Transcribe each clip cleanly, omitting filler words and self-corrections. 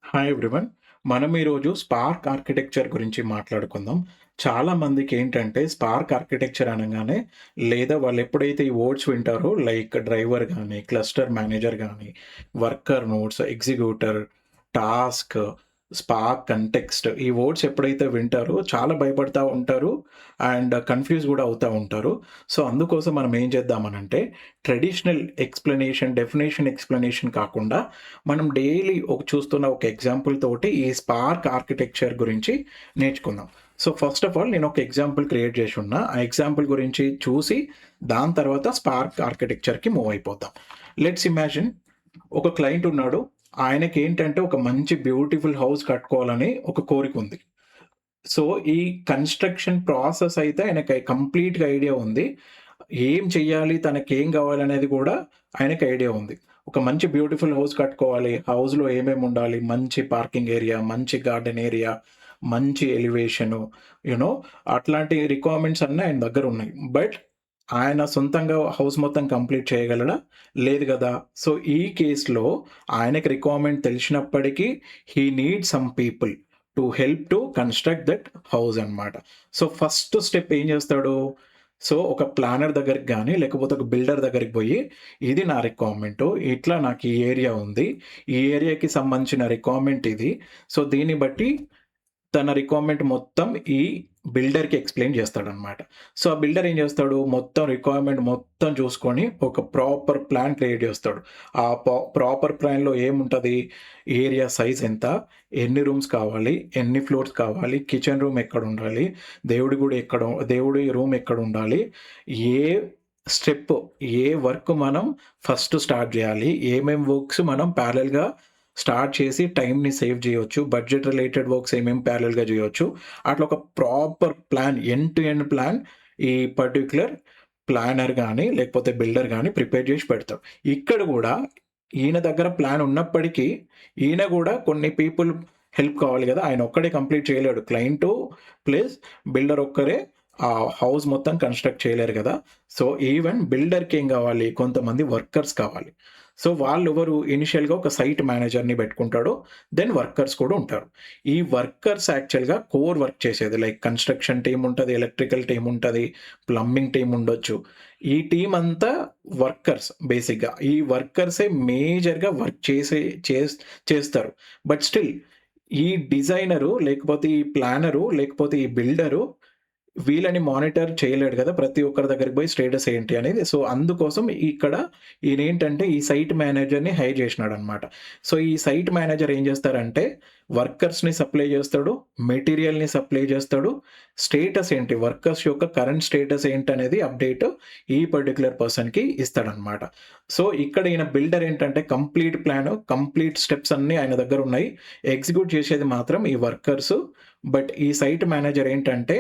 Hi everyone. మనం ఈరోజు spark architecture గురించి మాట్లాడుకుందాం. చాలా మందికేంటంటే స్పార్క్ ఆర్కిటెక్చర్ అనగానే లేదా వాళ్ళెప్పుడైతే ఈ వర్డ్స్ వింటారో లైక్ డ్రైవర్ గానీ, క్లస్టర్ మేనేజర్ గానీ, worker nodes, executor, task, spark context ఈ వర్డ్స్ ఎప్పుడైతే వింటారో చాలా భయపడతా ఉంటారు అండ్ కన్‌ఫ్యూజ్ గూడా అవుతా ఉంటారు. సో, అందుకోసం మనం ఏం చేద్దామనంటే ట్రెడిషనల్ డెఫినిషన్ ఎక్స్‌ప్లనేషన్ కాకుండా మనం డైలీ చూస్తున్న ఒక ఎగ్జాంపుల్ తోటి ఈ స్పార్క్ ఆర్కిటెక్చర్ గురించి నేర్చుకుందాం. సో, ఫస్ట్ ఆఫ్ ఆల్ నేను ఒక ఎగ్జాంపుల్ క్రియేట్ చేసున్నా. ఆ ఎగ్జాంపుల్ గురించి చూసి దాని తర్వాత స్పార్క్ ఆర్కిటెక్చర్‌కి మూవ్ అయిపోతాం. లెట్స్ ఇమాజిన్ ఒక క్లయింట్ ఉన్నాడు. ఆయనకేంటంటే ఒక మంచి బ్యూటిఫుల్ హౌస్ కట్టుకోవాలని ఒక కోరికుంది. సో, ఈ కన్‌స్ట్రక్షన్ ప్రాసెస్ అయితే ఆయనకి కంప్లీట్‌గా ఐడియా ఉంది. ఏం చెయ్యాలి, తనకేం కావాలనేది కూడా ఆయనకి ఐడియా ఉంది. ఒక మంచి బ్యూటిఫుల్ హౌస్ కట్టుకోవాలి. హౌస్‌లో ఏమేముండాలి, మంచి పార్కింగ్ ఏరియా, మంచి గార్డెన్ ఏరియా, మంచి ఎలివేషను, యూ నో అట్లాంటి రిక్వైర్మెంట్స్ అన్నీ ఆయన దగ్గరున్నాయి. బట్ ఆయన సొంతంగా హౌస్ మొత్తం కంప్లీట్ చేయగలడా? లేదు గదా! సో, ఈ కేస్‌లో ఆయనకి రిక్వైర్మెంట్ తెలిసినప్పటికీ he needs some people to help to construct that house అన్నమాట. సో, ఫస్ట్ స్టెప్ ఏం చేస్తాడు? సో, ఒక ప్లానర్ దగ్గరికి గాని, లేకపోతే ఒక బిల్డర్ దగ్గరికి బోయి, ఇది నా రిక్వైర్మెంటు. ఇట్లా నాకు ఈ ఏరియా ఉంది. ఈ ఏరియాకి సంబంధించిన రిక్వైర్మెంట్ ఇది. సో, దీన్ని బట్టి తన రిక్వైర్మెంట్ మొత్తం ఈ బిల్డర్‌కి ఎక్స్‌ప్లెయిన్ చేస్తాడనమాట. సో, ఆ బిల్డర్ ఏం చేస్తాడు, మొత్తం రిక్వైర్మెంట్ మొత్తం చూసుకొని ఒక ప్రాపర్ ప్లాన్ క్రియేట్ చేస్తాడు. ఆ ప్రాపర్ ప్లాన్‌లో ఏముంటది, ఏరియా సైజ్ ఎంత, ఎన్ని రూమ్స్ కావాలి, ఎన్ని ఫ్లోర్స్ కావాలి, కిచెన్ రూమ్ ఎక్కడుండాలి, దేవుడి రూమ్ ఎక్కడుండాలి, ఏ స్టెప్, ఏ వర్క్ మనం ఫస్ట్ స్టార్ట్ చేయాలి, వర్క్స్ మనం ప్యారలెల్‌గా స్టార్ట్ చేసి టైమ్‌ని సేవ్ జేయొచ్చు. బడ్జెట్ రిలేటెడ్ వర్క్స్ ఏమేమి ప్యారలెల్‌గా జేయొచ్చు. అట్లా ఒక proper plan end to end plan ఈ పర్టిక్యులర్ ప్లానర్ గాని, లేకపోతే బిల్డర్ గాని ప్రిపేర్ జేసి పెడతాడు. ఇక్కడ గూడా ఈయన దగ్గర ప్లాన్ ఉన్నప్పటికీ, ఈయన గూడా కొన్ని పీపుల్ హెల్ప్ కావాలి గదా! ఆయన ఒక్కడే కంప్లీట్ చేయలేడు. క్లయింటు ప్లస్ బిల్డర్ ఒక్కరే ఆ హౌస్ మొత్తం కన్‌స్ట్రక్ట్ చేయలేరు గదా! సో, ఈవెన్ బిల్డర్‌కి ఏం గావాలి, కొంతమంది వర్కర్స్ కావాలి. సో, వాళ్ళెవరు ఇనిషియల్‌గా ఒక సైట్ మేనేజర్‌ని పెట్టుకుంటాడు. దెన్ వర్కర్స్ కూడా ఉంటారు. ఈ వర్కర్స్ యాక్చువల్‌గా కోర్ వర్క్ చేసేది. లైక్ కన్‌స్ట్రక్షన్ టీమ్ ఉంటది, ఎలక్ట్రికల్ టీమ్ ఉంటది, ప్లంబింగ్ టీమ్ ఉండొచ్చు. ఈ టీమ్ అంతా వర్కర్స్ బేసిక్‌గా. ఈ వర్కర్సే మేజర్‌గా వర్క్ చేస్తారు. బట్ స్టిల్ ఈ డిజైనరు, లేకపోతే ఈ ప్లానరు, లేకపోతే ఈ బిల్డరు వీళ్ళని మానిటర్ చేయలేడు గదా! ప్రతి ఒక్కరి దగ్గరికి పోయి స్టేటస్ ఏంటి అనేది. సో, అందుకోసం ఇక్కడ ఈయనేంటంటే ఈ సైట్ మేనేజర్‌ని హైర్ చేసినాడనమాట. సో, ఈ సైట్ మేనేజర్ ఏం చేస్తారంటే వర్కర్స్‌ని సప్లై చేస్తాడు, మెటీరియల్‌ని సప్లై చేస్తాడు. స్టేటస్ ఏంటి, వర్కర్స్ యొక్క కరెంట్ స్టేటస్ ఏంటనేది అప్డేట్ ఈ పర్టిక్యులర్ పర్సన్‌కి ఇస్తాడనమాట. సో, ఇక్కడ ఈయన బిల్డర్ ఏంటంటే కంప్లీట్ ప్లాను, కంప్లీట్ స్టెప్స్ అన్నీ ఆయన దగ్గరున్నాయి. ఎగ్జిక్యూట్ చేసేది మాత్రం ఈ వర్కర్సు. బట్ ఈ సైట్ మేనేజర్ ఏంటంటే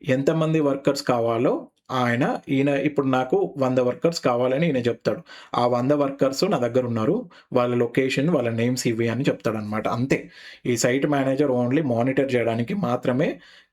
ఎంతమంది వర్కర్స్ కావాలో ఈయన ఇప్పుడు నాకు 100 వర్కర్స్ కావాలని ఈయన జెప్తాడు. ఆ 100 వర్కర్స్ నా దగ్గరున్నారు. వాళ్ళ లొకేషన్, వాళ్ళ నేమ్స్ ఇవి అని చెప్తాడనమాట. అంతే. ఈ సైట్ మేనేజర్ ఓన్లీ మానిటర్ జేయడానికి మాత్రమే.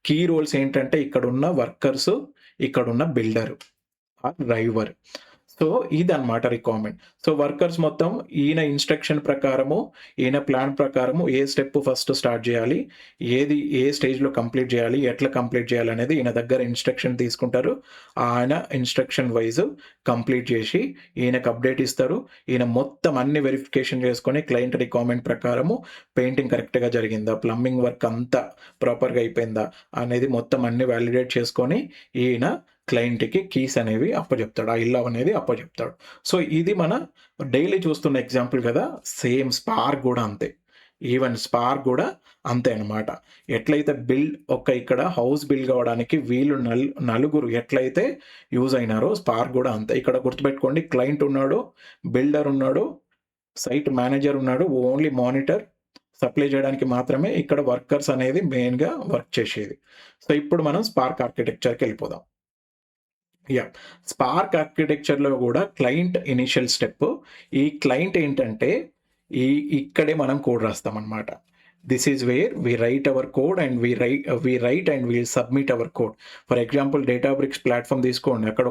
కీ రోల్స్ ఏంటంటే ఇక్కడున్న వర్కర్స్, ఇక్కడున్న బిల్డర్ ఆర్ డ్రైవర్. సో, ఇదనమాట రిక్వైర్మెంట్. సో, వర్కర్స్ మొత్తం ఈయన ఇన్‌స్ట్రక్షన్ ప్రకారము, ఈయన ప్లాన్ ప్రకారము ఏ స్టెప్ ఫస్ట్ స్టార్ట్ జేయాలి, ఏ స్టేజ్‌లో కంప్లీట్ జేయాలి, ఎట్లా కంప్లీట్ జేయాలనేది ఈయన దగ్గర ఇన్‌స్ట్రక్షన్ తీసుకుంటారు. ఆయన ఇన్‌స్ట్రక్షన్ వైస్ కంప్లీట్ జేసి ఈయనకు అప్డేట్ ఇస్తారు. ఈయన మొత్తం అన్ని వెరిఫికేషన్ చేసుకొని క్లయింట్ రిక్వైర్మెంట్ ప్రకారము పెయింటింగ్ కరెక్ట్‌గా జరిగిందా, ప్లంబింగ్ వర్క్ అంతా ప్రాపర్‌గా అయిపోయిందా అనేది మొత్తం అన్ని వాలిడేట్ చేసుకొని ఈయన క్లయింట్‌కి కీస్ అనేవి అప్పజెప్తాడు. ఆ ఇల్లు అనేది అప్పజెప్తాడు. సో, ఇది మన డైలీ చూస్తున్న ఎగ్జాంపుల్ గదా! సేమ్ స్పార్క్ గూడా అంతే. ఈవెన్ స్పార్క్ గూడా అంతే అన్నమాట. ఎట్లయితే ఇక్కడ హౌస్ బిల్డ్ కావడానికి వీళ్ళు నలుగురు ఎట్లయితే యూజ్ అయినారో స్పార్క్ గూడా అంతే. ఇక్కడ గుర్తుపెట్టుకోండి, క్లయింట్ ఉన్నాడు, బిల్డర్ ఉన్నాడు, సైట్ మేనేజర్ ఉన్నాడు. ఓన్లీ మానిటర్, సప్లై చేయడానికి మాత్రమే ఇక్కడ వర్కర్స్ అనేది మెయిన్‌గా వర్క్ చేసేది. సో, ఇప్పుడు మనం స్పార్క్ ఆర్కిటెక్చర్‌కెళ్ళిపోదాం. యాహ్! స్పార్క్ ఆర్కిటెక్చర్‌లో గూడా క్లయింట్ ఇనీషియల్ స్టెప్. ఈ క్లయింట్ ఏంటంటే, ఈ ఇక్కడే మనం కోడ్ రాస్తామనమాట. This is where we write our code and we write and we submit our code. For example Databricks platform తీసుకోండి. అక్కడ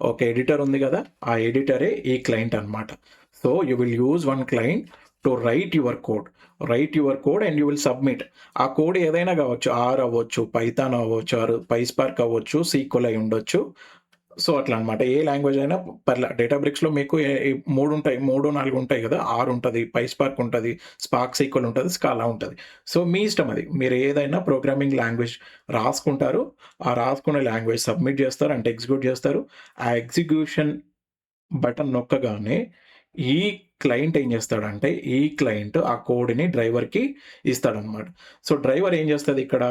ఒక ఎడిటర్ ఉంది గదా! ఆ ఎడిటరే ఈ క్లయింట్ అనమాట. So, you will use one client to right your code and you will submit. ఆ code ఏదైనా కావచ్చు, ఆర్ అవ్వచ్చు, పైథాన్ అవ్వచ్చు, ఆర్ పైస్పార్క్ అవ్వచ్చు, సీక్వెల్ అయి ఉండొచ్చు. సో, అట్లా అనమాట. ఏ లాంగ్వేజ్ అయినా పర్లే. డేటాబ్రిక్స్‌లో మీకు 3 ఉంటాయి. 3, 4 ఉంటాయి గదా! ఆర్ ఉంటది, పైస్పార్క్ ఉంటది, స్పార్క్ సీక్వెల్ ఉంటది, స్కాలా ఉంటది. సో, మీ ఇష్టం అది. మీరు ఏదైనా ప్రోగ్రామింగ్ లాంగ్వేజ్ రాసుకుంటారు. ఆ రాసుకున్న లాంగ్వేజ్ సబ్మిట్ చేస్తారు. అంటే ఎగ్జిక్యూట్ చేస్తారు. ఆ ఎగ్జిక్యూషన్ బటన్ నొక్కగానే ఈ క్లయింట్ ఏం చేస్తాడంటే, ఈ క్లయింట్ ఆ కోడ్‌ని డ్రైవర్‌కి ఇస్తాడనమాట. సో, డ్రైవర్ ఏం చేస్తది ఇక్కడ,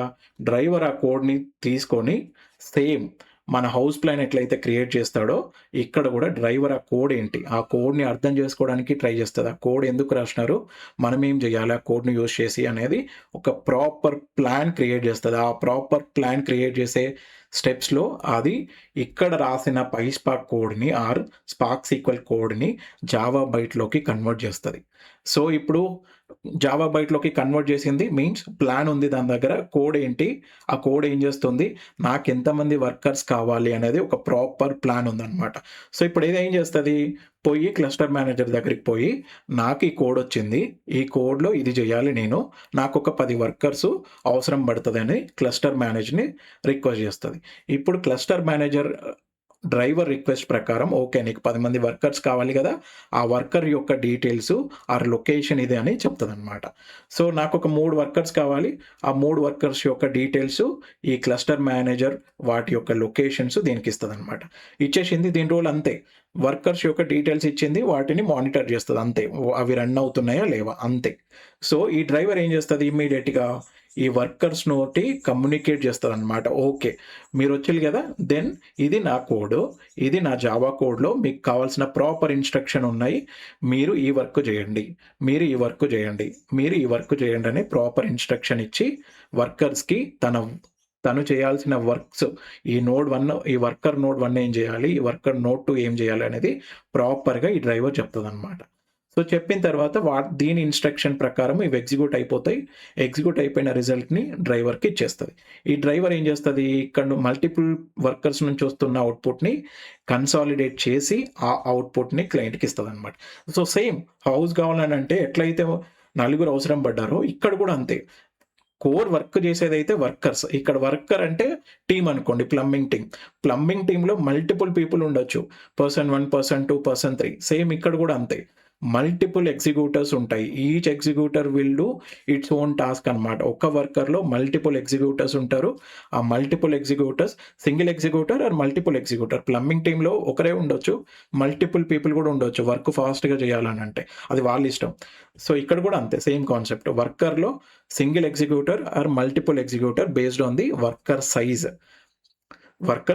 డ్రైవర్ ఆ కోడ్‌ని తీసుకొని సేమ్ మన హౌస్ ప్లాన్ ఎట్లయితే క్రియేట్ చేస్తాడో, ఇక్కడ కూడా డ్రైవర్ ఆ కోడ్ ఏంటి, ఆ కోడ్‌ని అర్థం చేసుకోవడానికి ట్రై చేస్తది. ఆ కోడ్ ఎందుకు రాసినారు, మనం ఏం చేయాలి ఆ కోడ్‌ని యూజ్ చేసి అనేది ఒక ప్రాపర్ ప్లాన్ క్రియేట్ చేస్తది. ఆ ప్రాపర్ ప్లాన్ క్రియేట్ చేసే స్టెప్స్‌లో అది ఇక్కడ రాసిన పైస్పార్క్ కోడ్‌ని ఆర్ స్పార్క్ సీక్వెల్ కోడ్‌ని జావా బైట్‌లోకి కన్వర్ట్ చేస్తది. సో, ఇప్పుడు జావా బైట్‌లోకి కన్వర్ట్ చేసింది మీన్స్ ప్లాన్ ఉంది దాని దగ్గర. కోడ్ ఏంటి, ఆ కోడ్ ఏం చేస్తుంది, నాకెంతమంది వర్కర్స్ కావాలి అనేది ఒక ప్రాపర్ ప్లాన్ ఉందనమాట. సో, ఇప్పుడు ఇది ఏం చేస్తది, పోయి క్లస్టర్ మేనేజర్ దగ్గరికి పోయి, నాకు ఈ కోడ్ వచ్చింది. ఈ కోడ్‌లో ఇది చేయాలి నేను. నాకొక 10 వర్కర్సు అవసరం పడతదని క్లస్టర్ మేనేజర్‌ని రిక్వెస్ట్ చేస్తది. ఇప్పుడు క్లస్టర్ మేనేజర్ డ్రైవర్ రిక్వెస్ట్ ప్రకారం ఓకే. నీకు 10 మంది వర్కర్స్ కావాలి గదా! ఆ వర్కర్ యొక్క డీటెయిల్సు ఆర్ లొకేషన్ ఇది అని చెప్తదనమాట. సో, నాకొక 3 వర్కర్స్ కావాలి. ఆ 3 వర్కర్స్ యొక్క డీటెయిల్సు ఈ క్లస్టర్ మేనేజర్ వాటి యొక్క లొకేషన్స్ దీనికిస్తదనమాట. ఇచ్చేసింది. దీని రోల్ అంతే. వర్కర్స్ యొక్క డీటెయిల్స్ ఇచ్చింది. వాటిని మానిటర్ చేస్తది అంతే. అవి రన్ అవుతున్నాయా లేవా అంతే. సో, ఈ డ్రైవర్ ఏం చేస్తది ఇమ్మీడియేట్‌గా ఈ వర్కర్స్ నోటి కమ్యూనికేట్ చేస్తదనమాట. ఓకే. మీరొచ్చిల్లు గదా! దెన్ ఇది నా కోడు. ఇది నా జావా కోడ్‌లో మీకు కావాల్సిన ప్రాపర్ ఇన్‌స్ట్రక్షన్ ఉన్నాయి. మీరు ఈ వర్క్ చేయండి. మీరు ఈ వర్క్ చేయండి. మీరు ఈ వర్క్ చేయండి అని ప్రాపర్ ఇన్‌స్ట్రక్షన్ ఇచ్చి వర్కర్స్‌కి తను చేయాల్సిన వర్క్స్ ఈ నోడ్ 1 ఈ వర్కర్ నోడ్ 1 ఏం చేయాలి? ఈ వర్కర్ నోడ్ 2 ఏం చేయాలి? అనేది ప్రాపర్‌గా ఈ డ్రైవర్ చెప్తదనమాట. సో, చెప్పిన తర్వాత దీని ఇన్‌స్ట్రక్షన్ ప్రకారం ఇవి ఎగ్జిక్యూట్ అయిపోతాయి. ఎగ్జిక్యూట్ అయిపోయిన రిజల్ట్‌ని డ్రైవర్‌కి ఇచ్చేస్తది. ఈ డ్రైవర్ ఏం చేస్తది, ఇక్కడ మల్టిపుల్ వర్కర్స్ నుంచి వస్తున్న అవుట్‌పుట్‌ని కన్సాలిడేట్ చేసి ఆ అవుట్‌పుట్‌ని క్లయింట్‌కి ఇస్తదనమాట. సో, సేమ్ హౌస్ కావాలనంటే ఎట్లయితే నలుగురు అవసరం పడ్డారో ఇక్కడ కూడా అంతే. కోర్ వర్క్ చేసేదైతే వర్కర్స్. ఇక్కడ వర్కర్ అంటే టీమ్ అనుకోండి. Plumbing team. ప్లంబింగ్ టీమ్‌లో మల్టిపుల్ పీపుల్ ఉండొచ్చు. పర్సన్ 1, పర్సన్ 2, పర్సన్ 3 సేమ్ ఇక్కడ కూడా అంతే. మల్టిపుల్ ఎగ్జిక్యూటర్స్ ఉంటాయి. Each executor will do its own task అనమాట. ఒక వర్కర్‌లో మల్టిపుల్ ఎగ్జిక్యూటర్స్ ఉంటారు. ఆ multiple executors single executor or multiple executor. Plumbing టీమ్‌లో ఒకరే ఉండొచ్చు. మల్టిపుల్ పీపుల్ కూడా ఉండొచ్చు. వర్క్ ఫాస్ట్‌గా చేయాలనంటే. అది వాళ్ళ ఇష్టం. సో, ఇక్కడ కూడా అంతే సేమ్ కాన్సెప్ట్. వర్కర్‌లో single executor or multiple executor based on the worker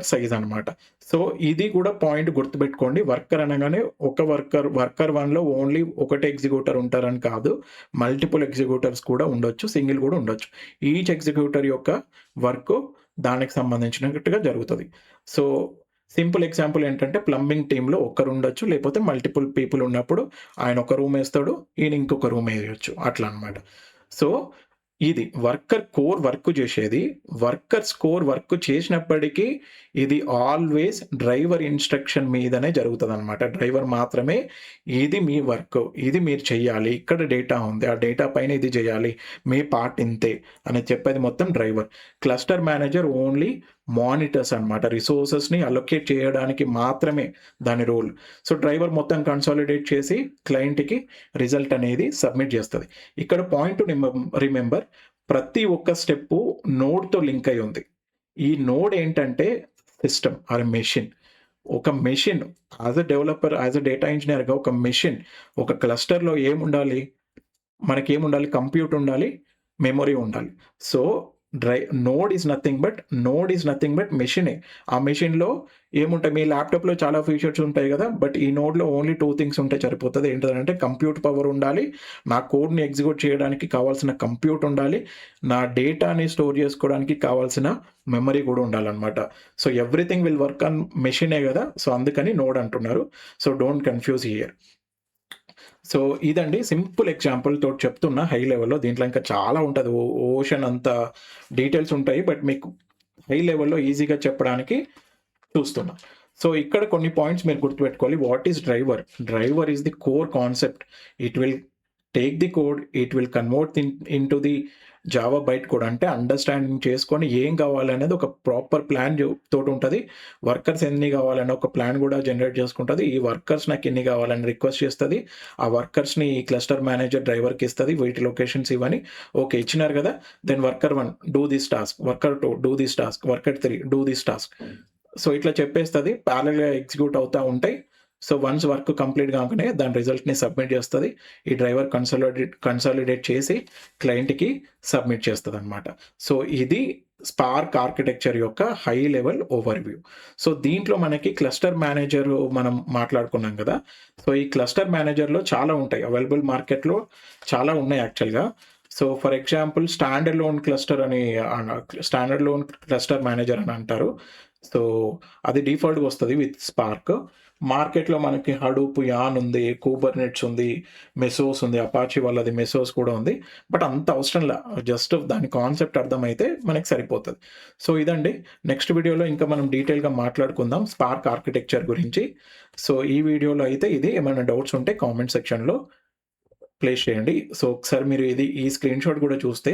size అనమాట. సో, ఇది కూడా పాయింట్ గుర్తుపెట్టుకోండి. వర్కర్ అనగానే ఒక వర్కర్ 1లో ఓన్లీ ఒకటే ఎగ్జిక్యూటర్ ఉంటారని కాదు. మల్టిపుల్ ఎగ్జిక్యూటర్స్ కూడా ఉండొచ్చు. సింగిల్ కూడా ఉండొచ్చు. ఈచ్ ఎగ్జిక్యూటర్ యొక్క వర్క్ దానికి సంబంధించినట్టుగా జరుగుతది. సో, సింపుల్ ఎగ్జాంపుల్ ఏంటంటే ప్లంబింగ్ టీమ్‌లో ఒక్కరుండొచ్చు. లేకపోతే మల్టిపుల్ పీపుల్ ఉన్నప్పుడు ఆయన ఒక రూమ్ ఏస్తాడు. ఈయన ఇంకొక రూమ్ ఏయొచ్చు. అట్లా అనమాట. సో, ఇది వర్కర్ కోర్ వర్క్ చేసేది. వర్కర్స్ కోర్ వర్క్ చేసినప్పటికీ ఇది ఆల్వేస్ డ్రైవర్ ఇన్‌స్ట్రక్షన్ మీదనే జరుగుతదనమాట. డ్రైవర్ మాత్రమే ఇది మీ వర్క్. ఇది మీరు చెయ్యాలి. ఇక్కడ డేటా ఉంది. ఆ డేటా పైన ఇది చేయాలి. మీ పార్ట్ ఇంతే అని చెప్పేది మొత్తం driver. Cluster manager only monitors అనమాట. రిసోర్సెస్‌ని అలొకేట్ చేయడానికి మాత్రమే దాని రోల్. సో, డ్రైవర్ మొత్తం కన్సాలిడేట్ చేసి క్లయింట్‌కి రిజల్ట్ అనేది సబ్మిట్ చేస్తది. ఇక్కడ పాయింట్ టు రిమెంబర్ ప్రతి ఒక్క స్టెప్పు నోడ్‌తో లింక్ అయ్యి ఉంది. ఈ నోడ్ ఏంటంటే సిస్టమ్ ఆర్ మెషిన్. ఒక machine as a developer, as a data ఇంజినియర్‌గా ఒక మెషిన్ ఒక క్లస్టర్‌లో ఏముండాలి? మనకేముండాలి? కంప్యూట్ ఉండాలి. మెమరీ ఉండాలి. So, node is nothing but మెషినే. ఆ మెషిన్‌లో ఏముంటాయి? మీ ల్యాప్‌టాప్‌లో చాలా ఫీచర్స్ ఉంటాయి గదా! బట్ ఈ నోడ్‌లో ఓన్లీ 2 థింగ్స్ ఉంటే సరిపోతది. ఏంటిదనంటే కంప్యూట్ పవర్ ఉండాలి. నా కోడ్‌ని ఎగ్జిక్యూట్ చేయడానికి కావాల్సిన కంప్యూట్ ఉండాలి. నా డేటాని స్టోర్ చేసుకోవడానికి కావాల్సిన మెమరీ కూడా ఉండాలనమాట. So, everything will work on మెషినే గదా! సో, అందుకని నోడ్ అంటున్నారు. So, don't confuse here. So, ఇదండి సింపుల్ ఎగ్జాంపుల్ తోటి చెప్తున్నా హై లెవెల్‌లో. దీంట్లో ఇంకా చాలా ఉంటది. ఓషన్ అంత డీటెయిల్స్ ఉంటాయి. బట్ మీకు హై లెవెల్‌లో ఈజీగా చెప్పడానికి చూస్తున్నా. సో, ఇక్కడ కొన్ని పాయింట్స్ మీరు గుర్తుపెట్టుకోవాలి. What is driver? Driver is the core concept. It will take the code, it will convert into the Java byte code. అంటే అండర్‌స్టాండింగ్ చేసుకొని ఏం కావాలనేది ఒక ప్రాపర్ ప్లాన్ తోటుంటది. వర్కర్స్ ఎన్ని కావాలని ఒక ప్లాన్ కూడా జనరేట్ చేసుకుంటది. ఈ వర్కర్స్ నాకు ఎన్ని కావాలని రిక్వెస్ట్ చేస్తది. ఆ వర్కర్స్‌ని ఈ క్లస్టర్ మేనేజర్ డ్రైవర్‌కి ఇస్తది. వీటి లొకేషన్స్ ఇవని. ఓకే. ఇచ్చినారు కదా! Then worker 1 do this task, worker 2 do this task, worker 3 do this task. So, ఇట్లా చెప్పేస్తది. ప్యారలెల్‌గా ఎగ్జిక్యూట్ అవుతా ఉంటాయి. సో, వన్స్ వర్క్ కంప్లీట్ కాగానే దాని రిజల్ట్‌ని సబ్మిట్ చేస్తది. ఈ డ్రైవర్ కన్సాలిడేట్ చేసి క్లయింట్‌కి సబ్మిట్ చేస్తదనమాట. సో, ఇది స్పార్క్ ఆర్కిటెక్చర్ యొక్క హై లెవెల్ ఓవర్‌వ్యూ. సో, దీంట్లో మనకి క్లస్టర్ మేనేజర్ మనం మాట్లాడుకున్నాం కదా! సో, ఈ క్లస్టర్ మేనేజర్‌లో చాలా ఉంటాయి. అవైలబుల్ మార్కెట్‌లో చాలా ఉన్నాయి యాక్చువల్‌గా. So, for example standard loan cluster manager అని అంటారు. సో, అది డిఫాల్ట్‌గా వస్తది విత్ స్పార్క్. మార్కెట్‌లో మనకి హడూప్, యాన్ ఉంది, కుబర్నెట్స్ ఉంది, మెసోస్ ఉంది. అపాచీ వాళ్ళది మెసోస్ కూడా ఉంది. బట్ అంత అవసరంలా. జస్ట్ దాని కాన్సెప్ట్ అర్థమైతే మనకి సరిపోతది. సో, ఇదండి. నెక్స్ట్ వీడియోలో ఇంకా మనం డీటెయిల్‌గా మాట్లాడుకుందాం స్పార్క్ ఆర్కిటెక్చర్ గురించి. సో, ఈ వీడియోలో అయితే ఇది. ఏమైనా డౌట్స్ ఉంటే కామెంట్ సెక్షన్‌లో ప్లేస్ చేయండి. సో, ఒకసారి మీరు ఈ స్క్రీన్‌షాట్ కూడా చూస్తే